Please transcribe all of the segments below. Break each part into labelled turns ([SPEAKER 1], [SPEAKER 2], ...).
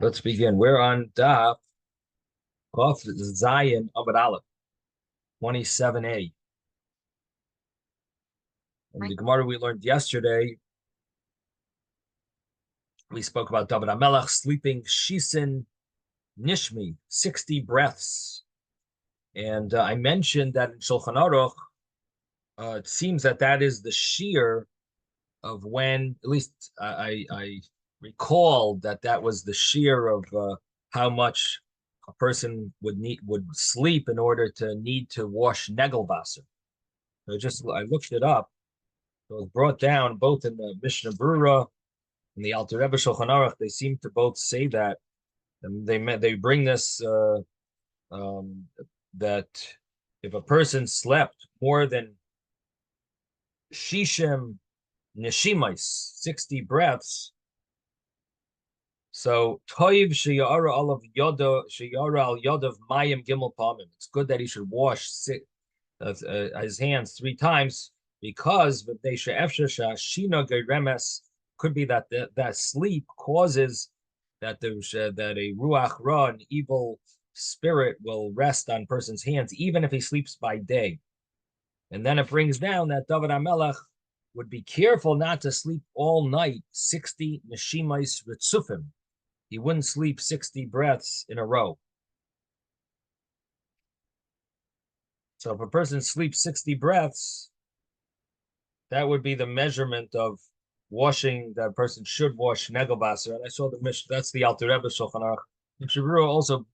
[SPEAKER 1] Let's begin. We're on Daf Kaf Zayin Amud Aleph 27a. In the Gemara we learned yesterday, we spoke about David HaMelech sleeping Shisin Nishmi, 60 breaths. And I mentioned that in Shulchan Aruch, it seems that is the shear of when, at least I recall that was the shear of how much a person would sleep in order to need to wash Negelwasser. So I looked it up. It was brought down both in the Mishnah Brura and the Alter Rebbe Shulchan Aruch. They seem to both say that. And they bring this that if a person slept more than Shishim Neshimais, 60 breaths, so Toiv Sheyara Alav Yoda Sheyara Al Yodav Mayim Gimel Pamim. It's good that he should wash his hands 3 times, because could be that sleep causes that a ruach ra, an evil spirit, will rest on person's hands, even if he sleeps by day. And then it brings down that David HaMelech would be careful not to sleep all night 60 neshimais ritzufim. He wouldn't sleep 60 breaths in a row. So if a person sleeps 60 breaths, that would be the measurement of washing. That person should wash Negelwasser. And I saw the Mishnah, that's the Alter Rebbe Shulchan Aruch. And Shavua also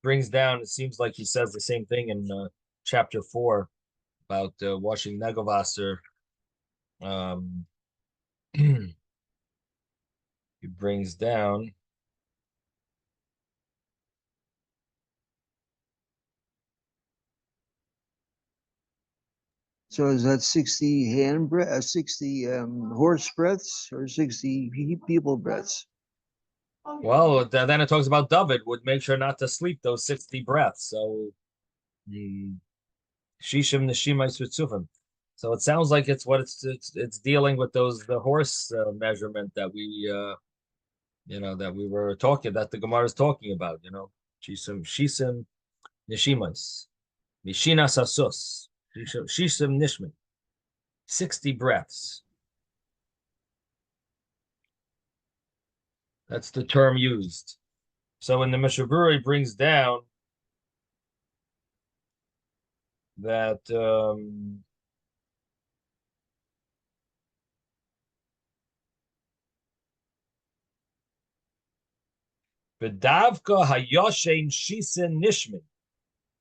[SPEAKER 1] brings down, it seems like he says the same thing in chapter 4 about washing Negelwasser. He brings down
[SPEAKER 2] So is that 60 hand breath, 60 horse breaths, or 60 people breaths?
[SPEAKER 1] Well, then it talks about David would make sure not to sleep those 60 breaths. So Shishim Neshimais Ritzufim. So it sounds like it's dealing with the horse measurement that we were talking, that the Gemara is talking about. Shishim Neshimais Mishina Sasus. Shishim Nishmi, 60 breaths. That's the term used. So in the Mishnah Brura, he brings down that V'davka hayoshein shisin nishmi,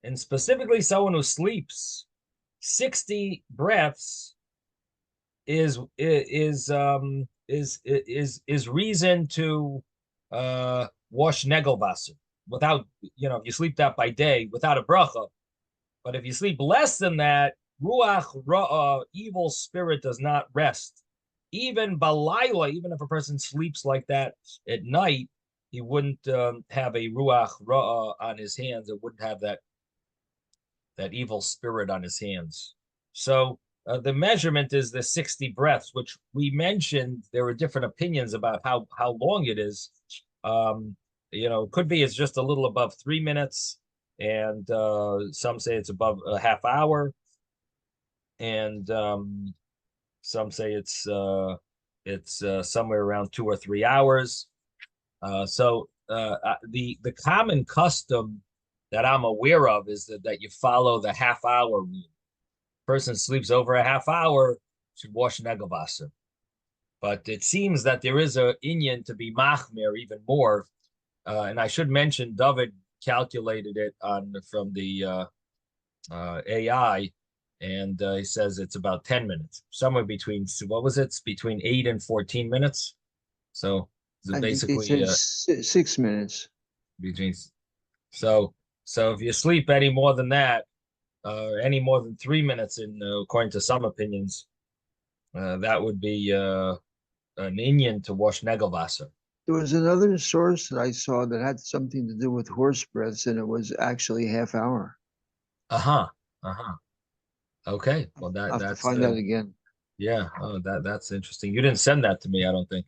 [SPEAKER 1] and specifically someone who sleeps 60 breaths is reason to wash Negelwasser without, if you sleep that by day without a bracha. But if you sleep less than that, ruach ra'ah, evil spirit, does not rest. Even balayla, even if a person sleeps like that at night, he wouldn't have a ruach ra'ah on his hands. It wouldn't have that evil spirit on his hands. So the measurement is the 60 breaths, which we mentioned. There were different opinions about how long it is. It could be it's just a little above 3 minutes, and some say it's above a half hour, and some say it's somewhere around 2 or 3 hours. So the common custom that I'm aware of is that you follow the half-hour rule. Person sleeps over a half hour, should wash Negelwasser. But it seems that there is a inyan to be machmir even more. And I should mention, David calculated it from the AI, and he says it's about 10 minutes, somewhere between, what was it? It's between 8 and 14 minutes. So basically
[SPEAKER 2] 6 minutes.
[SPEAKER 1] Between. So if you sleep any more than that, any more than 3 minutes, according to some opinions, that would be an inyan to wash Negelwasser.
[SPEAKER 2] There was another source that I saw that had something to do with horse breaths, and it was actually half hour.
[SPEAKER 1] Okay, well
[SPEAKER 2] I'll have to find that again.
[SPEAKER 1] Yeah, that's interesting. You didn't send that to me, I don't think.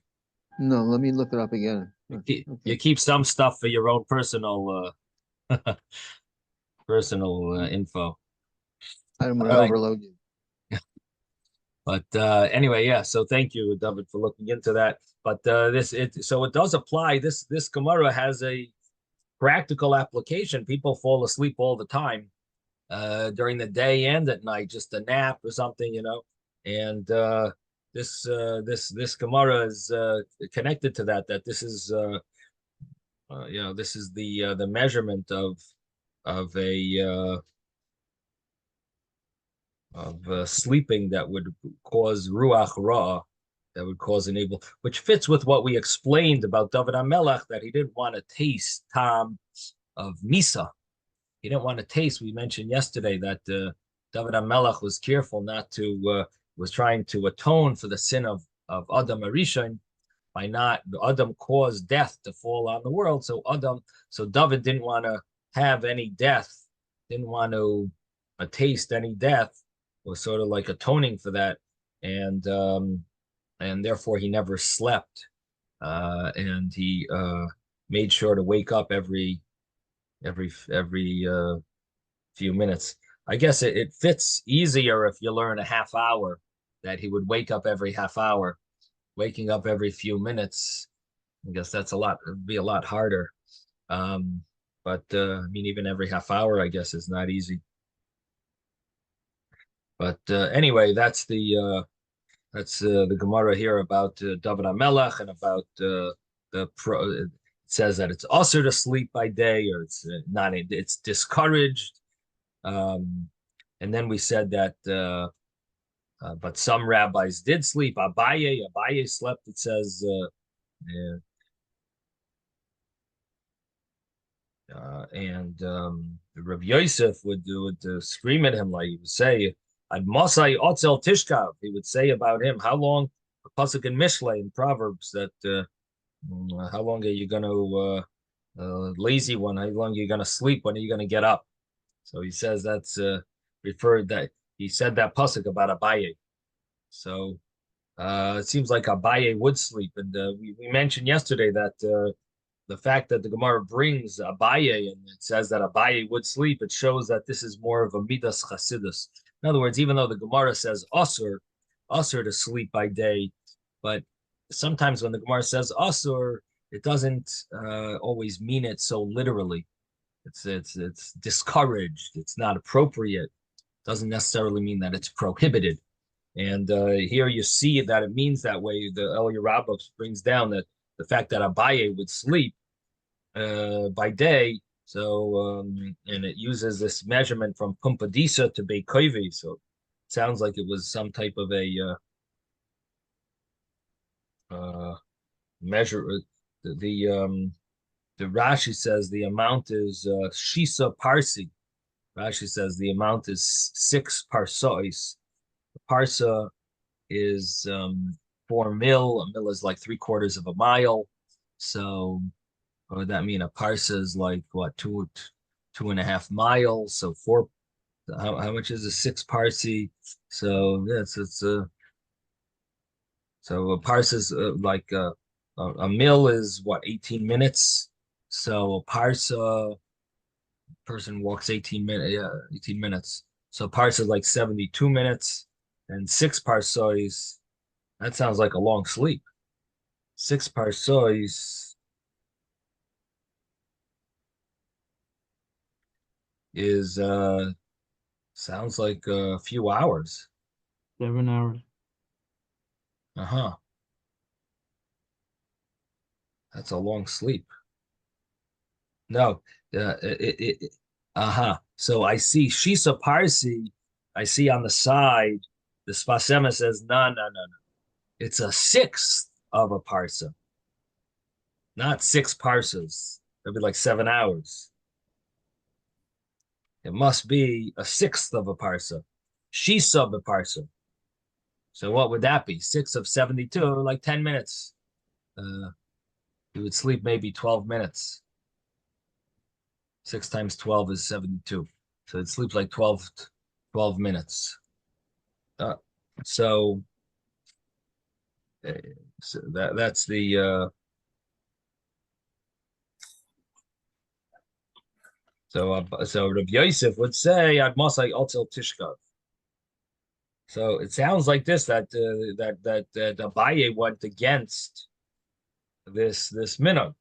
[SPEAKER 2] No, let me look it up again.
[SPEAKER 1] You
[SPEAKER 2] Okay.
[SPEAKER 1] keep some stuff for your own personal info.
[SPEAKER 2] I don't want
[SPEAKER 1] All
[SPEAKER 2] to
[SPEAKER 1] right.
[SPEAKER 2] overload you.
[SPEAKER 1] But anyway, yeah. So thank you, David, for looking into that. But so it does apply. This Gemara has a practical application. People fall asleep all the time during the day and at night, just a nap or something, And this Gemara is connected to that. That this is this is the measurement of a sleeping that would cause ruach ra, that would cause an evil, which fits with what we explained about David HaMelech, that he didn't want to taste tam of misa. He didn't want to taste. We mentioned yesterday that David HaMelech was careful not to, was trying to atone for the sin of Adam Arishon by not, Adam caused death to fall on the world. So David didn't want to have any death, didn't want to taste any death, was sort of like atoning for that. And therefore he never slept. And he made sure to wake up every few minutes. I guess it fits easier if you learn a half hour that he would wake up every half hour. Waking up every few minutes, I guess it'd be a lot harder. But I mean, even every half hour, I guess, is not easy. But anyway, that's the Gemara here about David HaMelech and about the pro. It says that it's also to sleep by day, or it's not. It's discouraged. And then we said that, but some rabbis did sleep. Abaye slept. It says, and Rabbi Yosef would scream at him, like he would say, "Ad Mosai Otzel Tishkav." He would say about him, "How long?" A pasuk in Mishle in Proverbs that how long are you going to lazy one? How long are you going to sleep? When are you going to get up? So he says that's referred that he said that pasuk about Abaye. So it seems like Abaye would sleep, and we mentioned yesterday that the fact that the Gemara brings Abaye and it says that Abaye would sleep, it shows that this is more of a midas chasidus. In other words, even though the Gemara says usur to sleep by day, but sometimes when the Gemara says usur, it doesn't always mean it so literally. It's discouraged. It's not appropriate. Doesn't necessarily mean that it's prohibited. And here you see that it means that way. The El Yerabah brings down that the fact that Abaye would sleep by day, so and it uses this measurement from Pumpadisa to Beikovi, so it sounds like it was some type of a measure. The Rashi says the amount is Shisa Parsi. Rashi says the amount is 6 parsois. Parsa is 4 mil. A mil is like 3/4 of a mile. So what would that mean? A parsa is like what, 2.5 miles. So how much is a 6 parsi? So yes, so a parsa is like a mil is what, 18 minutes. So a parsa person walks 18 minutes. Yeah, 18 minutes. So parsa is like 72 minutes, and 6 parsois. That sounds like a long sleep. 6 parsois is sounds like a few hours.
[SPEAKER 3] 7 hours.
[SPEAKER 1] Uh-huh. That's a long sleep. No, uh-huh. So I see Shisa Parsi, I see on the side, the Spasema says, no. It's a sixth of a parsa, not 6 parsas. That'd be like 7 hours. It must be a sixth of a parsa. Shisa of a parsa. So what would that be? 6 of 72, like 10 minutes. You would sleep maybe 12 minutes. 6 times 12 is 72. So it sleeps like 12 minutes. Uh, so, uh, so that's the So Rabbi Yosef would say, "Ad Masai Otzel Tishkav." So it sounds like this that Abaye went against this minhag,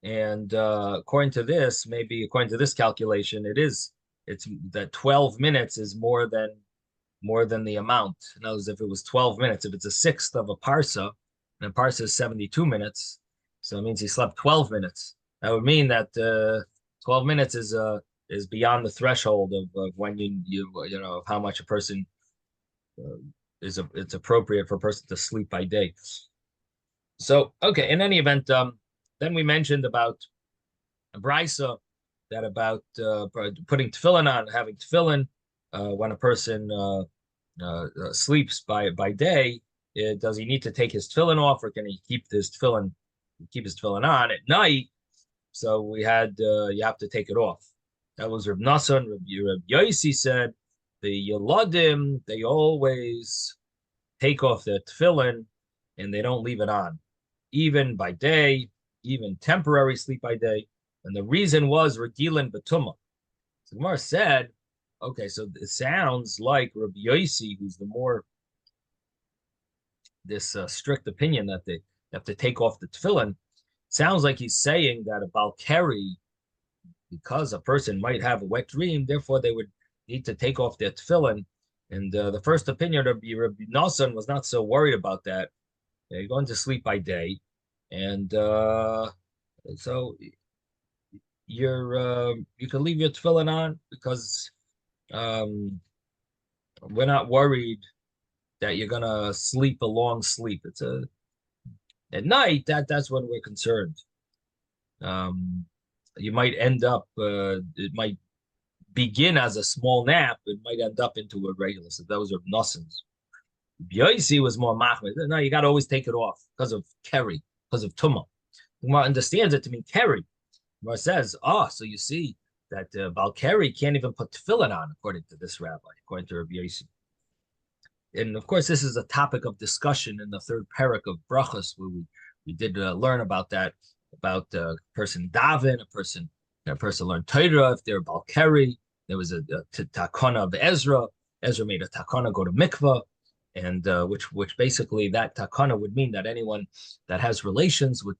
[SPEAKER 1] and according to this, maybe according to this calculation, it's that 12 minutes is more than the amount. In other words, if it was 12 minutes, if it's a sixth of a parsa, and a parsa is 72 minutes, so it means he slept 12 minutes. That would mean that 12 minutes is beyond the threshold of when you know of how much a person uh, it's appropriate for a person to sleep by day. So okay, in any event, then we mentioned about a brisa that about putting tefillin on, having tefillin when a person sleeps by day. Does he need to take his tefillin off, or can he keep his tefillin on at night? So we had you have to take it off. That was Reb Nassan. Reb Yosi said the Yeladim, they always take off their tefillin and they don't leave it on, even by day, even temporary sleep by day. And the reason was Regilin Batuma. So Gemara said, okay, so it sounds like Rabbi Yosi, who's the more this strict opinion that they have to take off the tefillin, sounds like he's saying that a Balkari, because a person might have a wet dream, therefore they would need to take off their tefillin. And the first opinion of Rabbi Nassan was not so worried about that. They're going to sleep by day, and so you can leave your tefillin on because we're not worried that you're gonna sleep a long sleep. It's a at night that's when we're concerned. Um, you might end up it might begin as a small nap. It might end up into a regular. So those are Nassan's. Yosi was more machmir. No, you got to always take it off because of keri, because of tumah. Gemara understands it to mean keri. Gemara says, so you see that Balkari can't even put tefillin on, according to this rabbi, according to Rabbi Yosi. And of course, this is a topic of discussion in the third parak of brachas, where we did learn about that, about a person daven, a person learned Torah if they're Balkari. There was a takana of Ezra. Ezra made a takana go to mikvah, and which basically that takana would mean that anyone that has relations with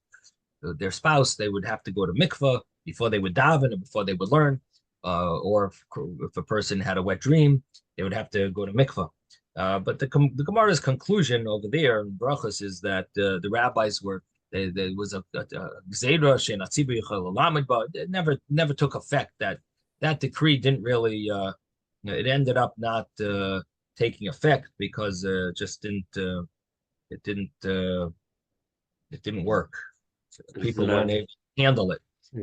[SPEAKER 1] their spouse, they would have to go to mikvah before they would daven and before they would learn. Or if a person had a wet dream, they would have to go to mikvah. But the Gemara's conclusion over there in brachas is that the rabbis were there was a gzeira she'natzibu yichal lamed, but it never took effect. That decree didn't really it ended up not taking effect because just it didn't work. People weren't able to handle it.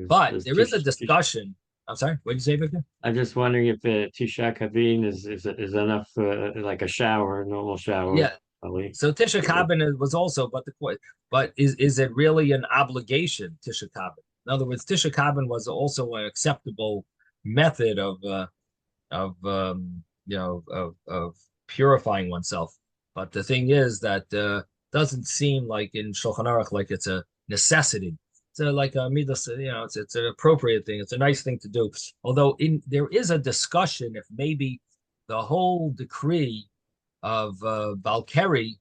[SPEAKER 1] But there is a discussion. I'm sorry, what did you say, Victor?
[SPEAKER 3] I'm just wondering if Tisha Kabin is enough like a shower, a normal shower.
[SPEAKER 1] Yeah.
[SPEAKER 3] Probably.
[SPEAKER 1] So Tisha Kabin was also, but is it really an obligation, Tisha Kabin? In other words, Tisha Kabin was also an acceptable method of purifying oneself. But the thing is that doesn't seem like in Shulchan Aruch like it's a necessity. It's like a midas, it's an appropriate thing. It's a nice thing to do. Although there is a discussion if maybe the whole decree of Balkari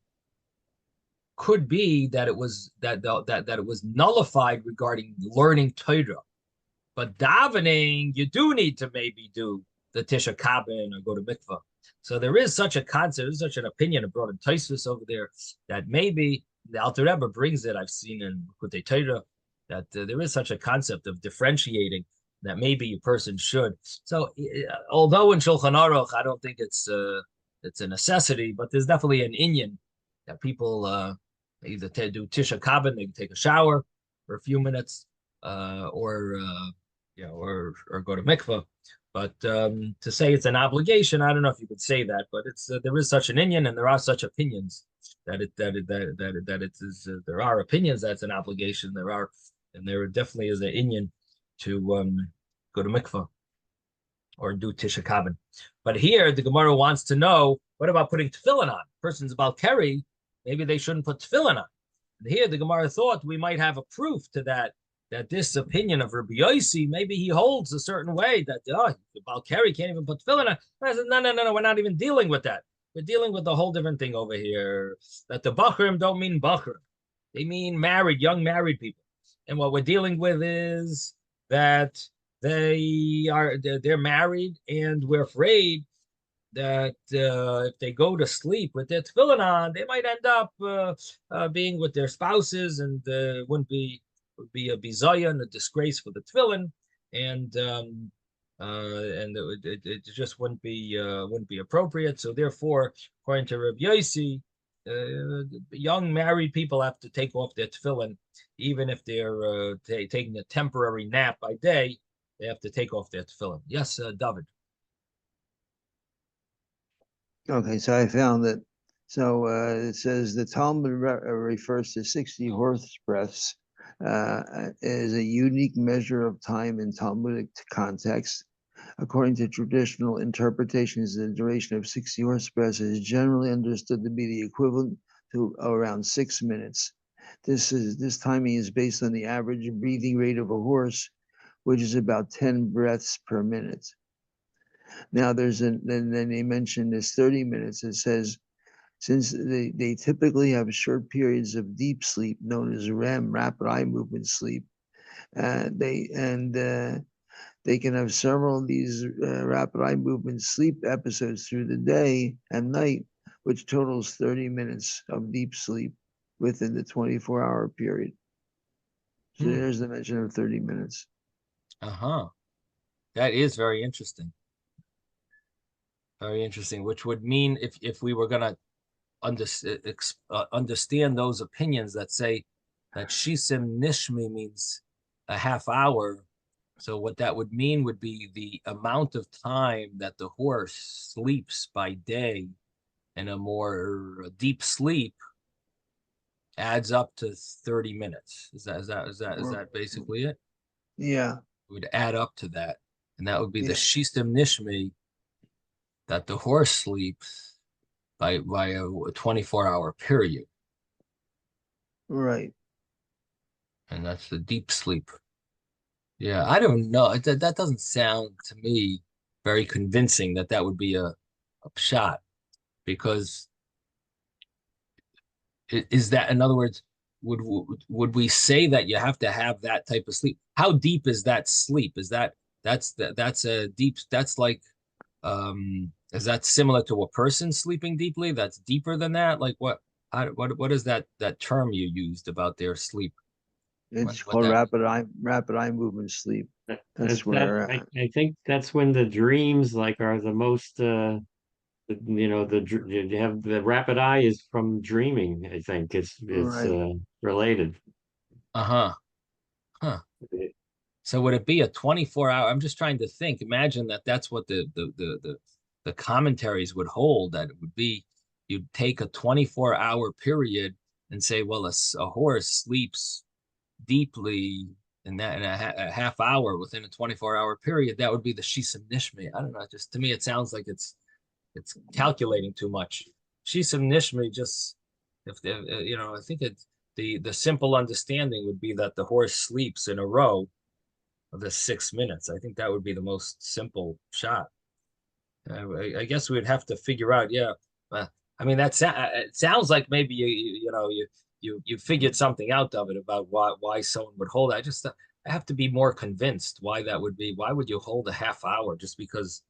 [SPEAKER 1] could be that it was that it was nullified regarding learning Torah, but davening you do need to maybe do the Tisha Kabin or go to mikvah. So there is such a concept, there's such an opinion brought in Tosfos over there that maybe the Alter Rebbe brings it. I've seen in Kutei Torah that there is such a concept of differentiating that maybe a person should. So although in Shulchan Aruch, I don't think it's a necessity, but there's definitely an inyan that people either do Tisha Kabin, they can take a shower for a few minutes, or go to mikvah. But to say it's an obligation, I don't know if you could say that, but it's there is such an inyan, and there are such opinions that it is. There are opinions that's an obligation. There definitely is an inyan to go to mikvah or do Tisha Kabin. But here the Gemara wants to know, what about putting tefillin on? Person's about keri, maybe they shouldn't put tefillin on. And here the Gemara thought we might have a proof to that that this opinion of Rabbi Yossi, maybe he holds a certain way that the Balkari can't even put tefillin on. I said, no, we're not even dealing with that. We're dealing with a whole different thing over here. That the Bachrim don't mean Bachrim. They mean married, young married people. And what we're dealing with is that they're married, and we're afraid that if they go to sleep with their tefillin on, they might end up being with their spouses, and would be a bizayon, a disgrace for the tefillin, and it just wouldn't be appropriate. So therefore, according to Rabbi Yossi, young married people have to take off their tefillin, even if they're taking a temporary nap by day. They have to take off their tefillin. Yes, David.
[SPEAKER 2] Okay, so I found that. So it says the Talmud refers to 60 horse breaths as a unique measure of time in Talmudic context. According to traditional interpretations, the duration of 60 horse breaths is generally understood to be the equivalent to around 6 minutes. This timing is based on the average breathing rate of a horse, which is about 10 breaths per minute. Now then they mention this 30 minutes. It says, since they typically have short periods of deep sleep known as REM, rapid eye movement sleep, they can have several of these rapid eye movement sleep episodes through the day and night, which totals 30 minutes of deep sleep within the 24-hour period. So there's the mention of 30 minutes.
[SPEAKER 1] Uh-huh. That is very interesting. Very interesting, which would mean if we were going to understand those opinions that say that shisim nishmi means a half hour. So what that would mean would be the amount of time that the horse sleeps by day in a more deep sleep adds up to 30 minutes. Is that basically it?
[SPEAKER 2] Yeah.
[SPEAKER 1] It would add up to that. And that would be the
[SPEAKER 2] Yeah.
[SPEAKER 1] shisim nishmi that the horse sleeps by a 24-hour period.
[SPEAKER 2] Right.
[SPEAKER 1] And that's the deep sleep. Yeah, I don't know. That doesn't sound to me very convincing that that would be a shot, because is that, in other words, would we say that you have to have that type of sleep? How deep is that sleep? That's a deep, that's like is that similar to a person sleeping deeply? That's deeper than that? Like what is that term you used about their sleep?
[SPEAKER 2] It's
[SPEAKER 1] What
[SPEAKER 2] called
[SPEAKER 1] that
[SPEAKER 2] rapid eye movement sleep. That's
[SPEAKER 3] Is that,
[SPEAKER 2] where
[SPEAKER 3] I think that's when the dreams like are the most you have the rapid eye is from dreaming. I think it's
[SPEAKER 2] right.
[SPEAKER 3] related.
[SPEAKER 1] Uh-huh. Huh. So would it be a 24-hour? I'm just trying to think. Imagine that that's what the commentaries would hold, that it would be you'd take a 24-hour period and say, well, a horse sleeps deeply in a half hour within a 24-hour period. That would be the Shisam Nishmi. I don't know. Just to me, it sounds like it's calculating too much. Shisam Nishmi just if I think the simple understanding would be that the horse sleeps in a row of the 6 minutes. I think that would be the most simple shot. I guess we'd have to figure out. Yeah, I mean it sounds like maybe you figured something out of it about why someone would hold it. I have to be more convinced why that would be. Why would you hold a half hour just because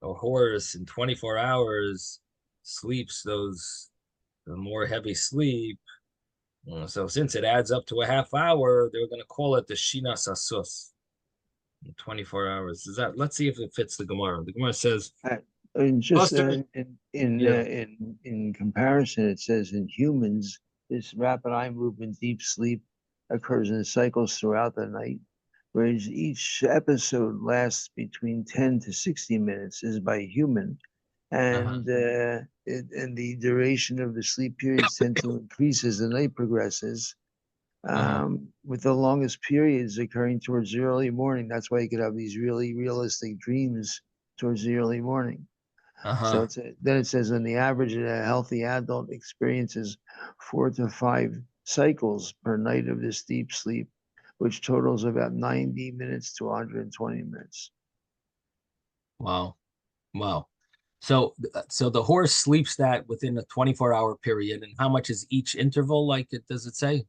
[SPEAKER 1] a horse in 24 hours sleeps the more heavy sleep? So since it adds up to a half hour, they're going to call it the Shina Sasus. 24 hours. Let's see if it fits the Gemara. The Gemara says,
[SPEAKER 2] And just
[SPEAKER 1] yeah.
[SPEAKER 2] in comparison, it says in humans, this rapid eye movement, deep sleep, occurs in cycles throughout the night, whereas each episode lasts between 10 to 60 minutes is by human,
[SPEAKER 1] Uh-huh.
[SPEAKER 2] and the duration of the sleep periods tend to increase as the night progresses.
[SPEAKER 1] Uh-huh.
[SPEAKER 2] With the longest periods occurring towards the early morning. That's why you could have these really realistic dreams towards the early morning. So
[SPEAKER 1] Uh-huh.
[SPEAKER 2] then it says, on the average, a healthy adult experiences 4 to 5 cycles per night of this deep sleep, which totals about 90 minutes to 120 minutes.
[SPEAKER 1] Wow. Wow. So the horse sleeps that within a 24-hour period, and how much is each interval? Like it does it say?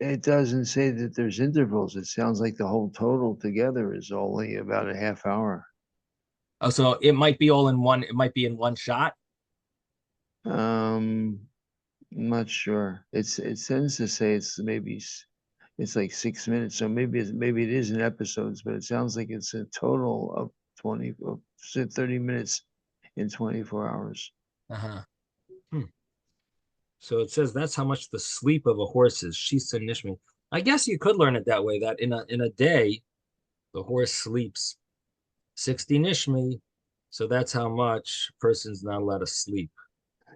[SPEAKER 2] It doesn't say that there's intervals. It sounds like the whole total together is only about a half hour.
[SPEAKER 1] Oh, so it might be all in one. It might be in one shot.
[SPEAKER 2] I'm not sure. It tends to say it's like 6 minutes. So maybe it is in episodes, but it sounds like it's a total of 30 minutes in 24 hours.
[SPEAKER 1] Uh-huh. So it says that's how much the sleep of a horse is. Shisa nishmi. I guess you could learn it that way. That in a day, the horse sleeps 60 nishmi. So that's how much a person's not allowed to sleep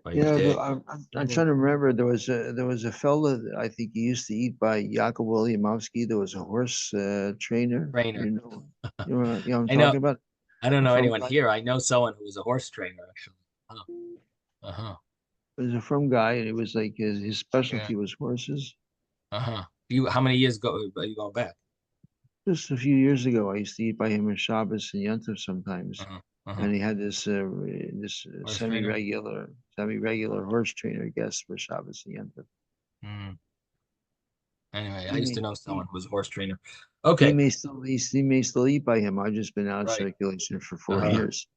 [SPEAKER 1] by day.
[SPEAKER 2] I'm trying to remember. There was a fella that I think he used to eat by Yaakov Williamowski. There was a horse trainer.
[SPEAKER 1] Trainer.
[SPEAKER 2] You know what I'm
[SPEAKER 1] I know.
[SPEAKER 2] talking about?
[SPEAKER 1] I don't know
[SPEAKER 2] From
[SPEAKER 1] anyone
[SPEAKER 2] guy.
[SPEAKER 1] here. I know someone who was a horse trainer, actually. Oh. Uh-huh.
[SPEAKER 2] It was a from guy, and it was like his
[SPEAKER 1] Yeah.
[SPEAKER 2] specialty was horses.
[SPEAKER 1] Uh-huh. How many years ago are you going back?
[SPEAKER 2] Just a few years ago, I used to eat by him on Shabbos and Yom sometimes,
[SPEAKER 1] Uh-huh. Uh-huh.
[SPEAKER 2] and he had this
[SPEAKER 1] Horse trainer?
[SPEAKER 2] semi-regular horse trainer guest for Shabbos and Yom.
[SPEAKER 1] Mm. Anyway, I
[SPEAKER 2] He
[SPEAKER 1] used to
[SPEAKER 2] may
[SPEAKER 1] know someone
[SPEAKER 2] he,
[SPEAKER 1] who was a horse trainer.
[SPEAKER 2] he
[SPEAKER 1] Okay.
[SPEAKER 2] may still he may still eat by him. I've just been out of
[SPEAKER 1] Right.
[SPEAKER 2] circulation for 4
[SPEAKER 1] Uh-huh.
[SPEAKER 2] years.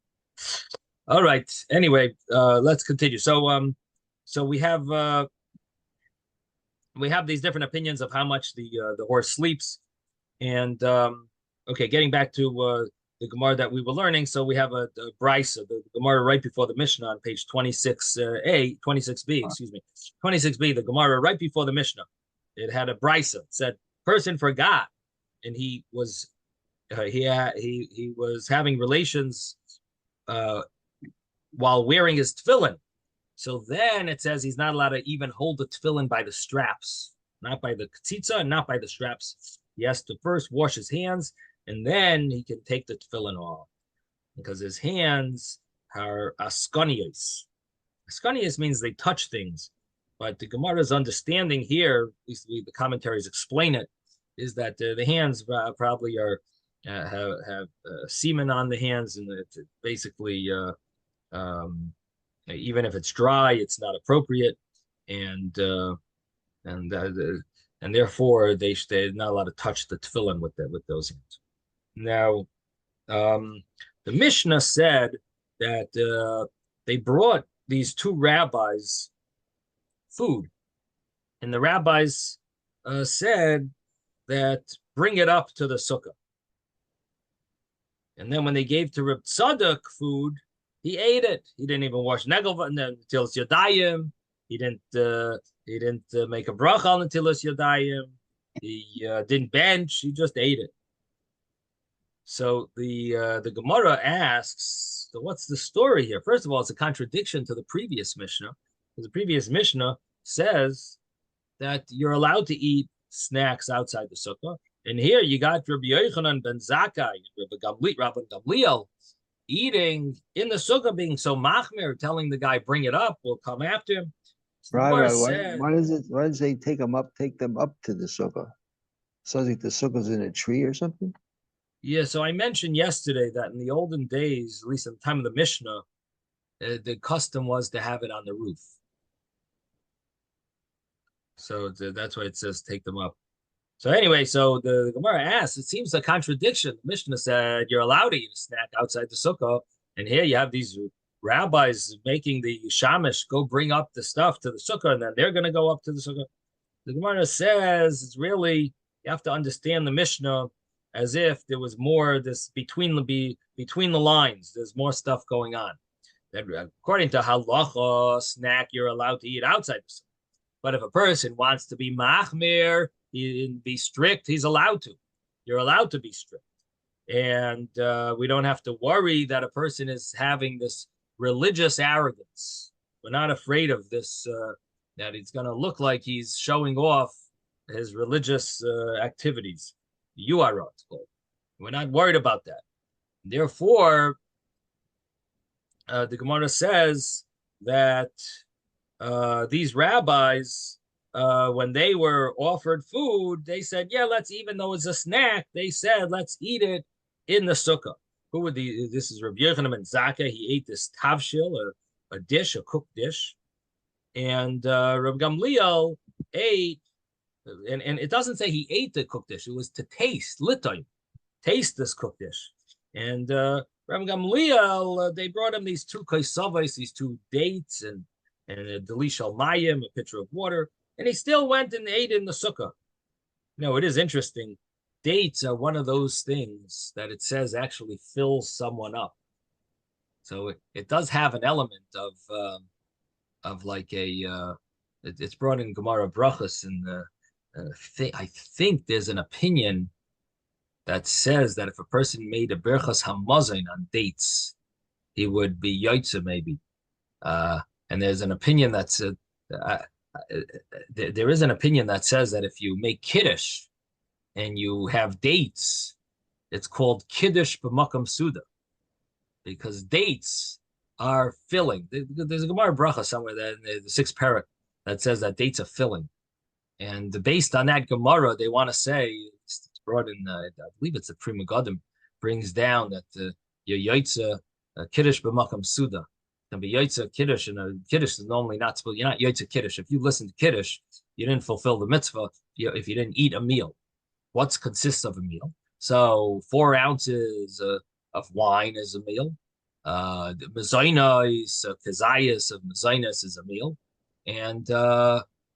[SPEAKER 1] All right. Anyway, let's continue. So we have these different opinions of how much the horse sleeps, and okay, getting back to the Gemara that we were learning. So we have a brisa, the Gemara right before the Mishnah on page 26a, 26b, excuse me, 26b, the Gemara right before the Mishnah. It had a brisa. It said, person forgot, and he was having relations while wearing his tefillin. So then it says he's not allowed to even hold the tefillin by the straps, not by the katzitza, and not by the straps. He has to first wash his hands, and then he can take the tefillin off, because his hands are askanias. Askanias means they touch things, but the Gemara's understanding here, at least the commentaries explain it, is that the hands probably are have semen on the hands, and it's basically even if it's dry, it's not appropriate, and and and therefore they're not allowed to touch the tefillin with those hands. Now, the Mishnah said that they brought these two rabbis food, and the rabbis said that bring it up to the sukkah. And then when they gave to Reb Tzadok food, he ate it. He didn't even wash negel until it's yadayim. He didn't make a bracha until it's yadayim. He didn't bench. He just ate it. So the Gemara asks, so what's the story here? First of all, it's a contradiction to the previous Mishnah, because the previous Mishnah says that you're allowed to eat snacks outside the sukkah. And here you got Rabbi Yochanan ben Zakkai, Rabbi Gamliel, eating in the sukkah, being so machmir, telling the guy, bring it up, we'll come after him. So
[SPEAKER 2] Right. Why does they take them up to the sukkah? Sounds like the sukkah's in a tree or something.
[SPEAKER 1] Yeah, so I mentioned yesterday that in the olden days, at least at the time of the Mishnah, the custom was to have it on the roof. So that's why it says take them up. So anyway, so the Gemara asks, it seems a contradiction. The Mishnah said you're allowed to eat a snack outside the sukkah, and here you have these rabbis making the shamish go bring up the stuff to the sukkah, and then they're going to go up to the sukkah. The Gemara says it's really, you have to understand the Mishnah as if there was more this between the lines. There's more stuff going on. That according to halacha, snack you're allowed to eat outside the sukkah. But if a person wants to be machmir, be strict, he's allowed to. You're allowed to be strict. And we don't have to worry that a person is having this religious arrogance. We're not afraid of this, that it's going to look like he's showing off his religious activities. You are right. We're not worried about that. Therefore, the Gemara says that these rabbis when they were offered food, they said, "Yeah, let's." Even though it's a snack, they said, "Let's eat it in the sukkah." Who would the? This is Rabbi Yochanan ben Zakkai. He ate this tavshil, a dish, a cooked dish, and Rabbi Gamliel ate. And it doesn't say he ate the cooked dish. It was to taste, litoy, taste this cooked dish. And Rabbi Gamliel, they brought him these two kaisavos, these two dates, and a delishal mayim, a pitcher of water, and he still went and ate in the sukkah. No, it is interesting. Dates are one of those things that it says actually fills someone up. So it does have an element of like it's brought in Gemara Brachos, and I think there's an opinion that says that if a person made a berachas hamazon on dates, he would be yotze maybe. And there's an opinion that's there is an opinion that says that if you make kiddush and you have dates, it's called kiddush b'makam suda, because dates are filling. There's a Gemara Bracha somewhere that in the sixth parak that says that dates are filling, and based on that Gemara, they want to say it's brought in. I believe it's the Pri Megadim brings down that your yotze kiddush b'makam suda can be yotze kiddush, and a kiddush is normally not supposed. You're not yotze kiddush if you listen to kiddush. You didn't fulfill the mitzvah if you didn't eat a meal. What consists of a meal? So 4 ounces of wine is a meal. The mezainos, kazayas of mezainos is a meal, and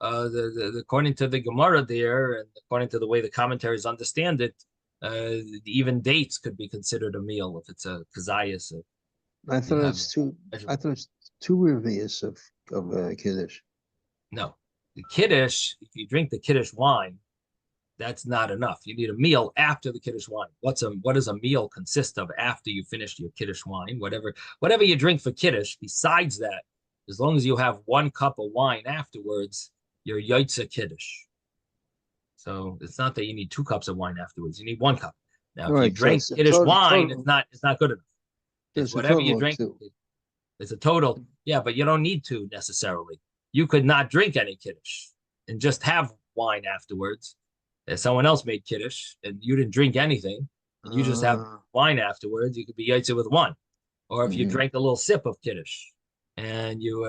[SPEAKER 1] according to the Gemara there, and according to the way the commentaries understand it, even dates could be considered a meal if it's a kazayas.
[SPEAKER 2] I thought it's two. I thought it's 2 revius of kiddush.
[SPEAKER 1] No, the kiddush. If you drink the kiddush wine, that's not enough. You need a meal after the kiddush wine. What does a meal consist of after you finished your kiddush wine? Whatever you drink for kiddush, besides that, as long as you have 1 cup of wine afterwards, you're yotze kiddush. So it's not that you need 2 cups of wine afterwards. You need 1 cup. Now, if you drink kiddush wine, it's not good enough. It's whatever you drink. It's a total. Yeah, but you don't need to necessarily. You could not drink any kiddush and just have wine afterwards. If someone else made kiddush and you didn't drink anything, and you just have wine afterwards, you could be yotze with 1. Or if you drank a little sip of kiddush and you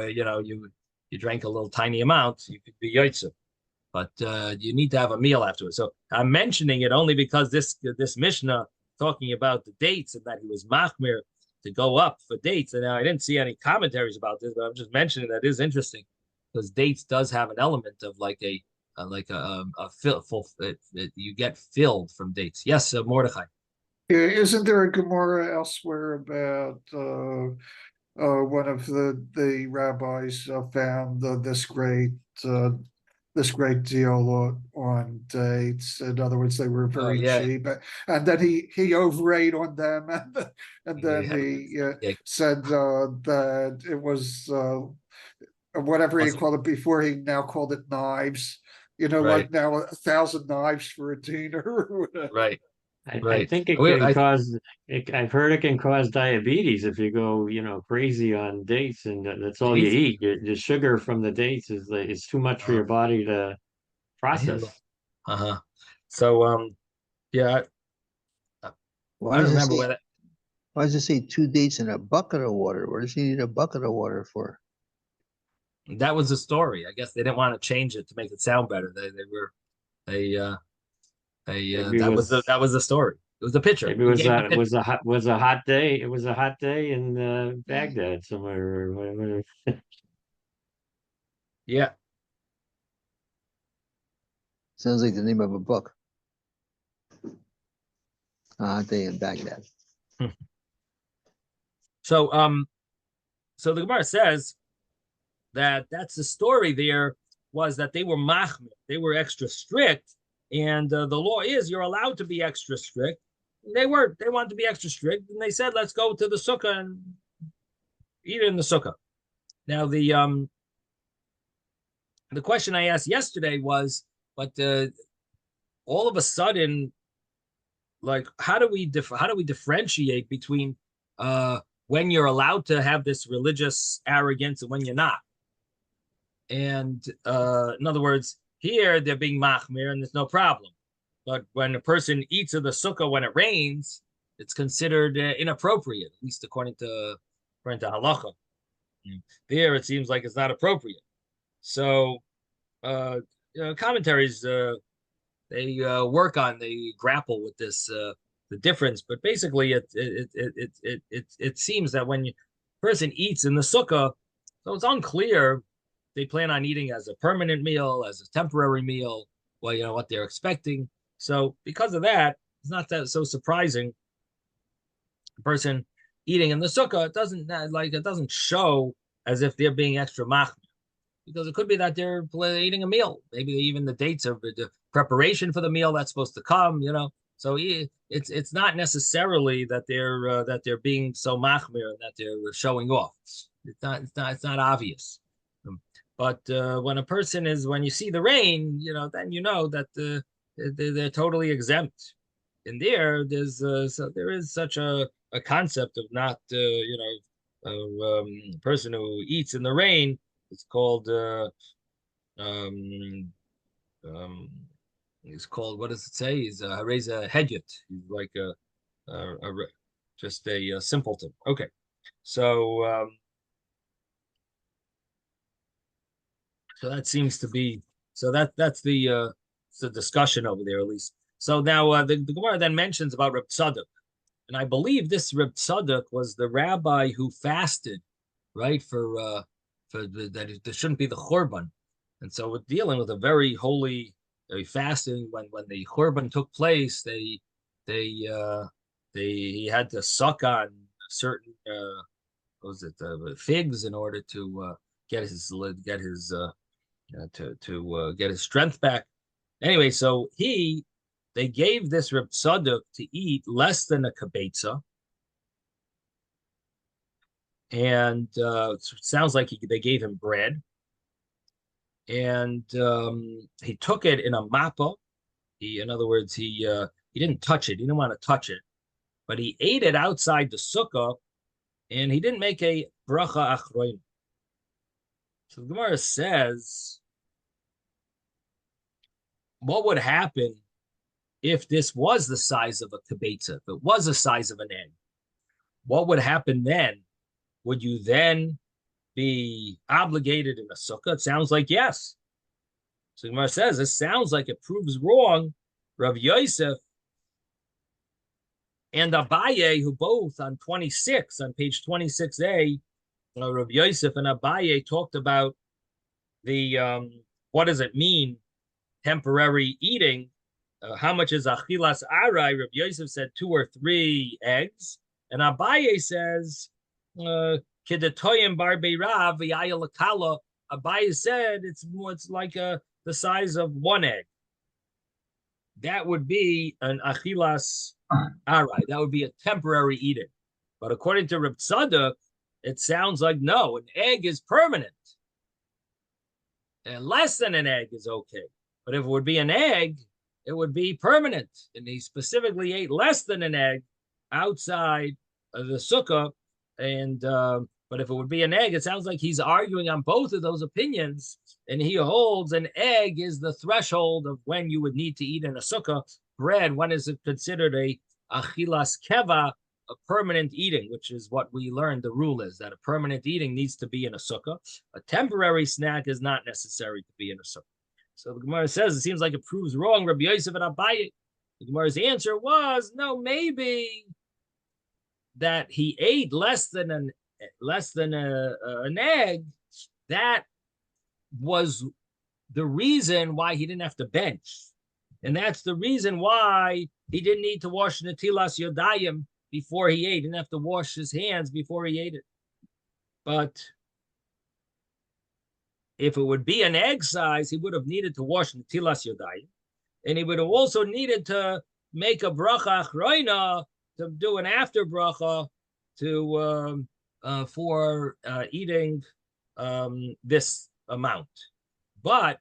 [SPEAKER 1] drank a little tiny amount, you could be yotze. But you need to have a meal afterwards. So I'm mentioning it only because this Mishnah talking about the dates and that he was machmir to go up for dates. And now I didn't see any commentaries about this, but I'm just mentioning that is interesting because dates does have an element of like a you get filled from dates. Yes, Mordechai.
[SPEAKER 4] Yeah, isn't there a Gemara elsewhere about one of the rabbis found this great deal on dates? In other words, they were very cheap, and then he overate on them, and then he said that it was whatever he called it before. He now called it knives. Like now 1,000 knives for a dinar.
[SPEAKER 1] Right.
[SPEAKER 3] I think it can cause. I've heard it can cause diabetes if you go, crazy on dates, and that's all you eat. The sugar from the dates is too much for your body to process.
[SPEAKER 1] So yeah. I don't remember where that.
[SPEAKER 2] Why does it say 2 dates in a bucket of water? What does he need a bucket of water for?
[SPEAKER 1] That was the story. I guess they didn't want to change it to make it sound better. That was the story. It was the picture.
[SPEAKER 3] Maybe it was a hot day. It was a hot day in Baghdad somewhere or whatever.
[SPEAKER 1] Yeah.
[SPEAKER 2] Sounds like the name of a book. A hot day in Baghdad.
[SPEAKER 1] So the Gemara says that's the story there was that they were machmir, they were extra strict, and the law is you're allowed to be extra strict. They wanted to be extra strict, and they said, let's go to the sukkah and eat it in the sukkah. Now the question I asked yesterday was, but all of a sudden, like how do we differentiate between when you're allowed to have this religious arrogance and when you're not? And in other words, here they're being machmir and there's no problem. But when a person eats of the sukkah when it rains, it's considered inappropriate, at least according to halacha. There, it seems like it's not appropriate. So, commentaries they grapple with this the difference. But basically, it seems that when a person eats in the sukkah, so it's unclear they plan on eating as a permanent meal, as a temporary meal. Well, what they're expecting. So because of that, it's not that so surprising. A person eating in the sukkah, it doesn't show as if they're being extra machmir, because it could be that they're eating a meal. Maybe even the dates of the preparation for the meal that's supposed to come. So it's not necessarily that they're being so machmir and that they're showing off. It's not obvious. But when you see the rain, then you know that they're totally exempt. And there is such a concept of not a person who eats in the rain. It's called he's called, what does it say? He's Hareza Hedyot. He's like just a simpleton. Okay, so that seems to be that's the discussion over there, at least. So now the Gemara then mentions about Reb Tzadok, and I believe this Reb Tzadok was the rabbi who fasted, right, for that there shouldn't be the Churban, and so we're dealing with a very holy fasting. When the Churban took place, he had to suck on certain figs in order to get his strength back. Anyway, so they gave this Reb Tzadok to eat less than a kibetza, and it sounds like they gave him bread, and he took it in a mappa. In other words, he didn't touch it. He didn't want to touch it, but he ate it outside the sukkah, and he didn't make a bracha achroin. So the Gemara says, what would happen if this was the size of a kibetza, if it was the size of an egg? What would happen then? Would you then be obligated in a sukkah? It sounds like yes. So the Gemara says, it sounds like it proves wrong. Rav Yosef and Abaye, who both on page 26a, Rav Yosef and Abaye talked about the what does it mean, temporary eating? How much is achilas arai? Rav Yosef said 2 or 3 eggs, and Abaye says kidatoyim bar beirav v'yaya lakala. Abaye said it's like the size of 1 egg. That would be an achilas arai. That would be a temporary eating. But according to Reb Tzadok, it sounds like no, an egg is permanent. And less than an egg is okay. But if it would be an egg, it would be permanent. And he specifically ate less than an egg outside of the sukkah. And but if it would be an egg, it sounds like he's arguing on both of those opinions. And he holds an egg is the threshold of when you would need to eat in a sukkah. Bread, when is it considered a achilas keva, a permanent eating, which is what we learned the rule is, that a permanent eating needs to be in a sukkah. A temporary snack is not necessary to be in a sukkah. So the Gemara says it seems like it proves wrong, Rabbi Yosef and Abaye. The Gemara's answer was, no, maybe that he ate less than an egg. That was the reason why he didn't have to bench. And that's the reason why he didn't need to wash netilas yodayim before he ate. He didn't have to wash his hands before he ate it. But if it would be an egg size, he would have needed to wash netilas yodayim, and he would have also needed to make a bracha achroina, to do an after bracha for eating this amount. But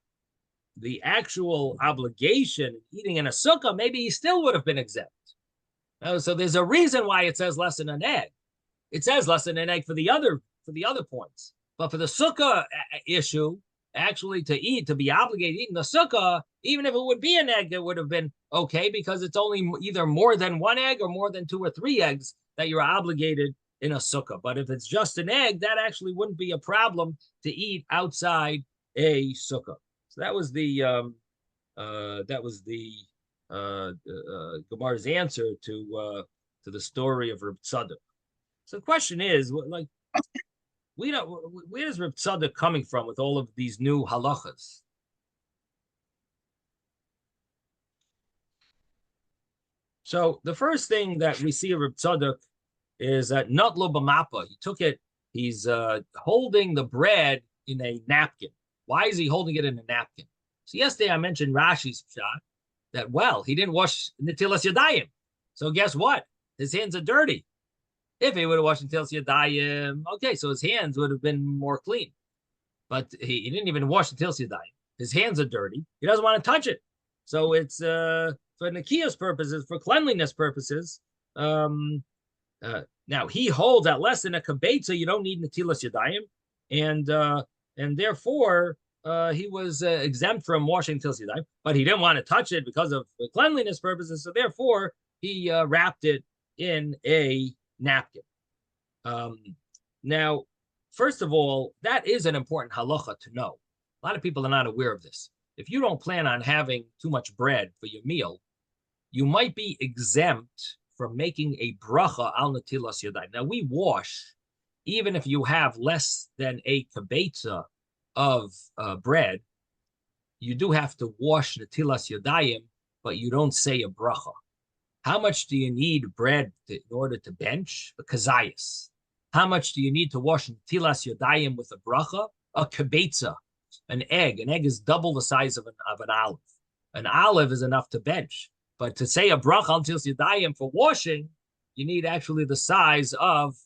[SPEAKER 1] the actual obligation eating in a sukkah, maybe he still would have been exempt. So there's a reason why it says less than an egg. It says less than an egg for the other points, but for the sukkah issue, actually to eat, to be obligated eating the sukkah, even if it would be an egg, it would have been okay because it's only either more than one egg or more than 2 or 3 eggs that you're obligated in a sukkah. But if it's just an egg, that actually wouldn't be a problem to eat outside a sukkah. So that was the Gemara's answer to the story of Reb Tzadok. So the question is, like, we don't. Where is Reb Tzadok coming from with all of these new halachas? So the first thing that we see of Reb Tzadok is that not lo b'mapa. He took it. He's holding the bread in a napkin. Why is he holding it in a napkin? So yesterday I mentioned Rashi's shot that, well, he didn't wash Netilas Yadayim. So guess what? His hands are dirty. If he would have washed Netilas Yadayim, okay, so his hands would have been more clean. But he didn't even wash Netilas Yadayim. His hands are dirty. He doesn't want to touch it. So it's for Nikias purposes, for cleanliness purposes. Now he holds that less than a kabetza, you don't need Netilas Yadayim, and therefore he was exempt from washing Netilas Yadayim, but he didn't want to touch it because of the cleanliness purposes. So therefore he wrapped it in a napkin. Now, first of all, that is an important halacha to know. A lot of people are not aware of this. If you don't plan on having too much bread for your meal, you might be exempt from making a bracha al netilas yadayim. Now, we wash, even if you have less than a kabetza of bread, you do have to wash netilas yadayim, but you don't say a bracha. How much do you need bread in order to bench? A kazayas. How much do you need to wash netilas yadayim with a bracha? A kabetza, an egg. An egg is double the size of an olive. An olive is enough to bench. But to say a bracha al netilas yadayim for washing, you need actually the size of,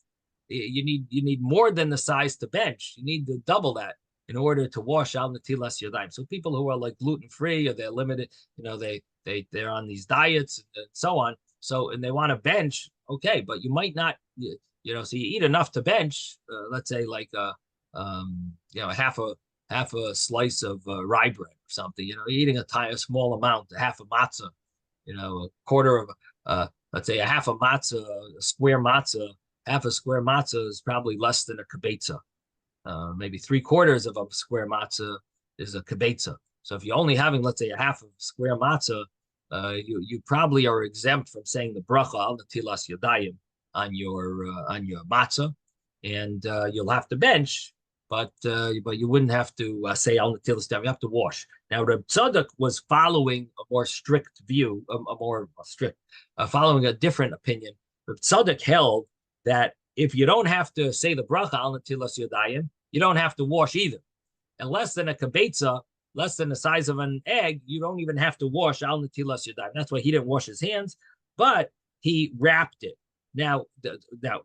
[SPEAKER 1] you need more than the size to bench. You need to double that in order to wash al netilas yadayim. So people who are like gluten-free or they're limited, they're on these diets and so on. So, and they want to bench, okay, but you might not, so you eat enough to bench, let's say like, half a slice of rye bread or something, you're eating a small amount, half a matzah, a quarter of, let's say a half a matzah, a square matzah, half a square matzah is probably less than a kabetza. Maybe 3/4 of a square matzah is a kabetza. So if you're only having, let's say, a half of square matzah, you probably are exempt from saying the bracha al netilas yadayim on your matzah, and you'll have to bench, but you wouldn't have to say al netilas yadayim. You have to wash. Now, Reb Tzadok was following a more strict view, following a different opinion. Reb Tzadok held that if you don't have to say the bracha al netilas yadayim, you don't have to wash either, and less than a kabetza, less than the size of an egg, you don't even have to wash al netilas yadayim. That's why he didn't wash his hands, but he wrapped it. Now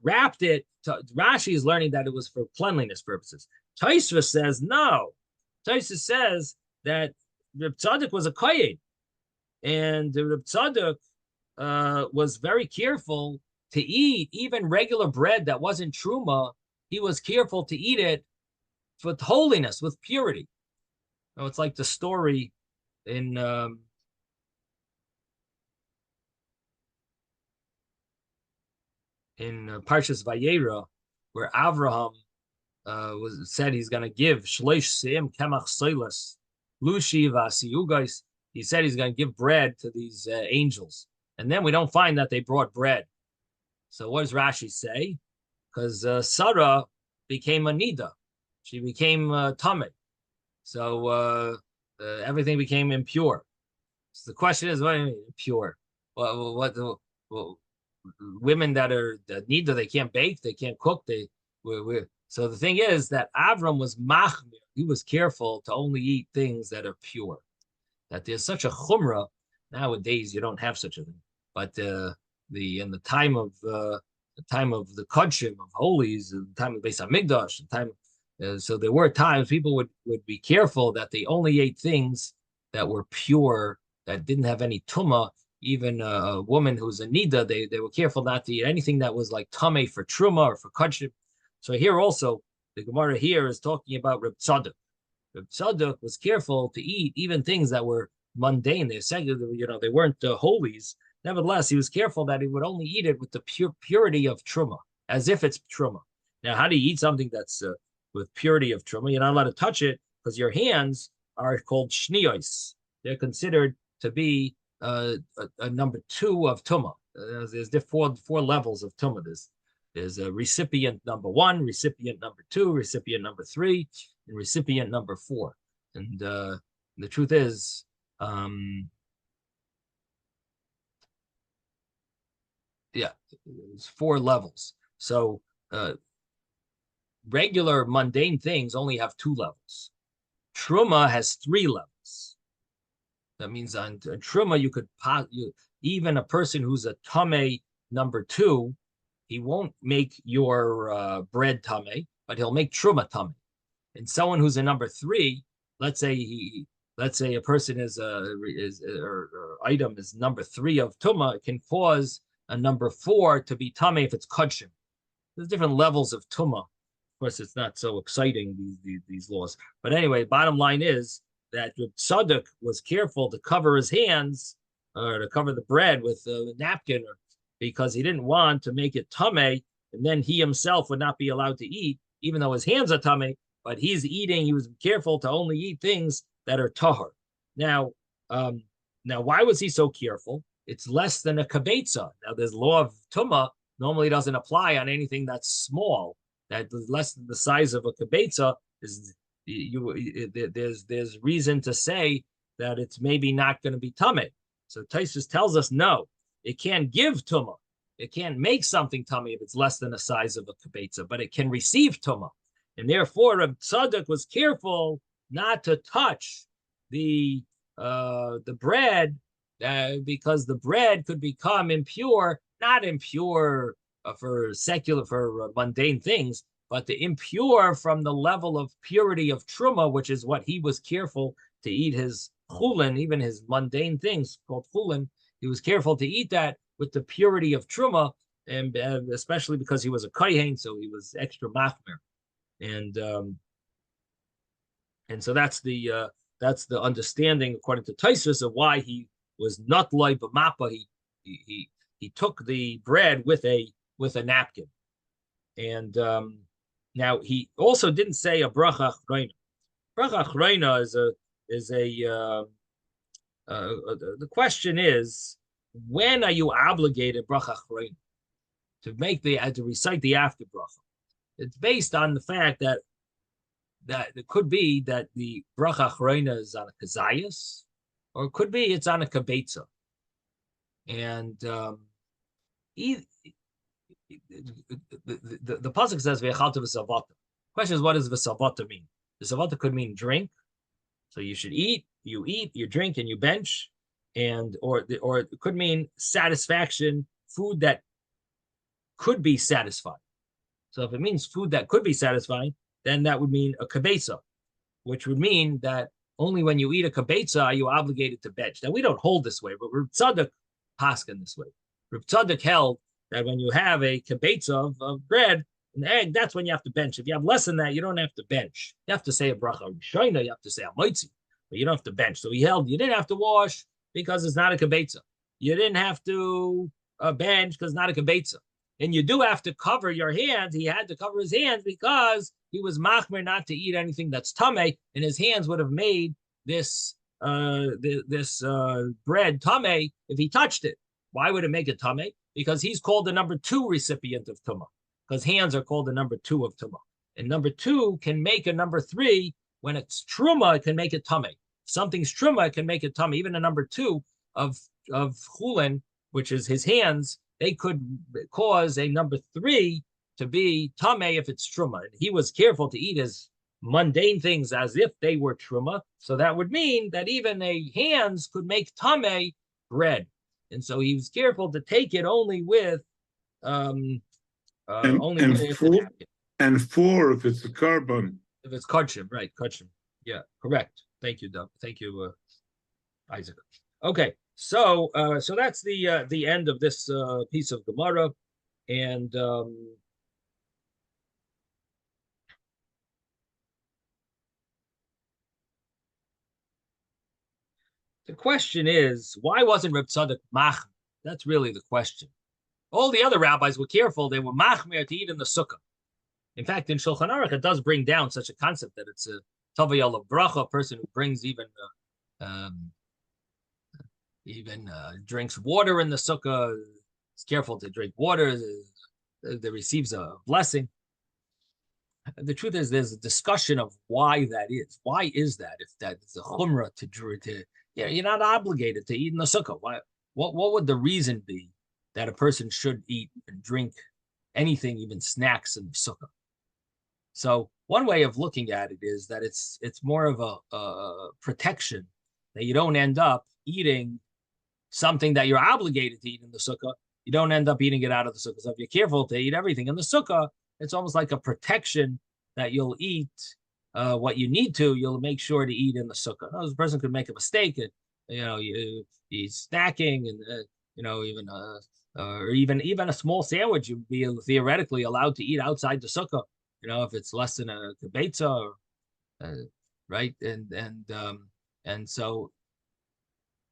[SPEAKER 1] wrapped it. Rashi is learning that it was for cleanliness purposes. Tosfos says no. Tosfos says that Reb Tzadok was a kohen, and Reb Tzadok was very careful to eat even regular bread that wasn't truma. He was careful to eat it with holiness, with purity. It's like the story in Parshas Vayera, where Avraham said he's going to give shleish seim kemach soilas lushi vasiyugais. He said he's going to give bread to these angels, and then we don't find that they brought bread. So what does Rashi say? Because Sarah became a nida, she became tamei. So everything became impure. So the question is, what do you mean impure? What women that need they can't bake, they can't cook. So the thing is that Avram was machmir. He was careful to only eat things that are pure. That there's such a chumrah nowadays. You don't have such a thing. But in the time of the kodshim of holies, the time of Beis Hamikdash, the time. So there were times people would be careful that they only ate things that were pure, that didn't have any tumah. Even a woman who's a nida, they were careful not to eat anything that was like tamei for truma or for kodshim. So here also, the Gemara here is talking about Reb Tzadok. Tzadok was careful to eat even things that were mundane. They said, they weren't holies. Nevertheless, he was careful that he would only eat it with the purity of truma, as if it's truma. Now, how do you eat something that's with purity of truma? You're not allowed to touch it because your hands are called shniyos. They're considered to be a number 2 of tuma. There's four levels of tuma. There's a recipient number 1, recipient number 2, recipient number 3, and recipient number 4. And the truth is, it's 4 levels. So regular mundane things only have 2 levels. Truma has 3 levels. That means on truma, even a person who's a tameh number 2, he won't make your bread tameh, but he'll make truma tameh. And someone who's a number 3, let's say a person or item is number 3 of tuma, it can cause a number 4 to be tameh if it's kudshim. There's different levels of tuma. Of course, it's not so exciting, these laws. But anyway, bottom line is that Tzadok was careful to cover his hands or to cover the bread with a napkin because he didn't want to make it tameh, and then he himself would not be allowed to eat, even though his hands are tameh, but he's eating. He was careful to only eat things that are tahor. Now, why was he so careful? It's less than a kabetza. Now, there's law of tumah normally doesn't apply on anything that's small. That less than the size of a kabetza is there's reason to say that it's maybe not going to be tameh. So Taisus tells us no, it can't give tumah. It can't make something tameh if it's less than the size of a kabetza, but it can receive tumah. And therefore, Reb Tzadok was careful not to touch the bread because the bread could become impure, not impure for mundane things, but the impure from the level of purity of truma, which is what he was careful to eat his chulin, even his mundane things called chulin. He was careful to eat that with the purity of truma, and especially because he was a kohen, so he was extra machmer. And so that's the understanding according to Taisus of why he was not like b'mapa. He took the bread with a napkin, and now he also didn't say a bracha achreina. Bracha achreina the question is, when are you obligated bracha achreina to recite the after bracha? It's based on the fact that it could be that the bracha achreina is on a kazayas, or it could be it's on a kabetza. And the pasuk says ve'echalta v'savata. Question is, what does v'savata mean? V'savata could mean drink, so you should eat, you drink, and you bench, or it could mean satisfaction, food that could be satisfying. So if it means food that could be satisfying, then that would mean a kabetza, which would mean that only when you eat a kabetza are you obligated to bench. Now, we don't hold this way, but Reb Tzadok paskin this way. Reb Tzadok held that when you have a kabetza of bread and egg, that's when you have to bench. If you have less than that, you don't have to bench. You have to say a bracha rishona, you have to say a moitzi, but you don't have to bench. So he held you didn't have to wash because it's not a kabetza. You didn't have to bench because it's not a kabetza. And you do have to cover your hands. He had to cover his hands because he was machmer not to eat anything that's tameh, and his hands would have made this bread tameh if he touched it. Why would it make it tameh? Because he's called the number 2 recipient of tumah, because hands are called the number 2 of tumah. And number 2 can make a number 3 when it's truma, it can make it tameh. Something's truma, it can make it tameh. Even a number 2 of chulin, which is his hands, they could cause a number 3 to be tameh if it's truma. And he was careful to eat his mundane things as if they were truma. So that would mean that even a hands could make tameh bread. And so he was careful to take it only with
[SPEAKER 5] and 4 if it's a carbon.
[SPEAKER 1] If it's kudshim, right? Kudshim. Yeah, correct. Thank you, Doug. Thank you, Isaac. Okay. So that's the end of this piece of Gemara, and The question is, why wasn't Reb Tzadok machmir? That's really the question. All the other rabbis were careful; they were machmir to eat in the sukkah. In fact, in Shulchan Aruch, it does bring down such a concept that it's a tavayal of bracha, a person who brings even drinks water in the sukkah, is careful to drink water, that receives a blessing. The truth is, there's a discussion of why that is. Why is that? If that is a chumrah you're not obligated to eat in the sukkah. Why? What would the reason be that a person should eat and drink anything, even snacks, in the sukkah? So one way of looking at it is that it's more of a protection, that you don't end up eating something that you're obligated to eat in the sukkah. You don't end up eating it out of the sukkah. So if you're careful to eat everything in the sukkah, it's almost like a protection that you'll eat what you need to. You'll make sure to eat in the sukkah. Now, this person could make a mistake, and he's snacking, and even a small sandwich you'd be theoretically allowed to eat outside the sukkah. If it's less than a kibetza, right? And so,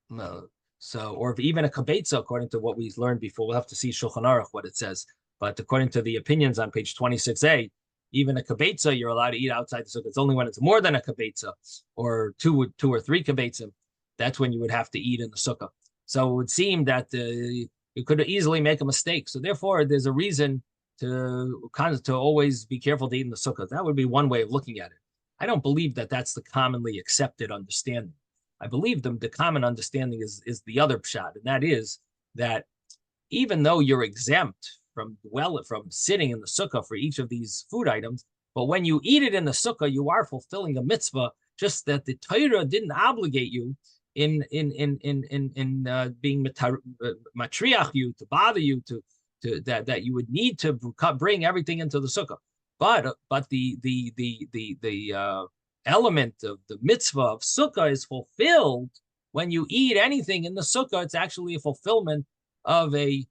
[SPEAKER 1] or if even a kibetza, according to what we learned before, we'll have to see Shulchan Aruch what it says. But according to the opinions on page 26a, even a kibetza you're allowed to eat outside the sukkah. It's only when it's more than a kibetza, or two or three kibetzim, that's when you would have to eat in the sukkah. So it would seem that you could easily make a mistake. So therefore, there's a reason to always be careful to eat in the sukkah. That would be one way of looking at it. I don't believe that that's the commonly accepted understanding. I believe the common understanding is the other pshat, and that is that even though you're exempt from sitting in the sukkah for each of these food items, but when you eat it in the sukkah, you are fulfilling a mitzvah. Just that the Torah didn't obligate you in being matriach you, to bother you, to that you would need to bring everything into the sukkah. But the element of the mitzvah of sukkah is fulfilled when you eat anything in the sukkah. It's actually a fulfillment of a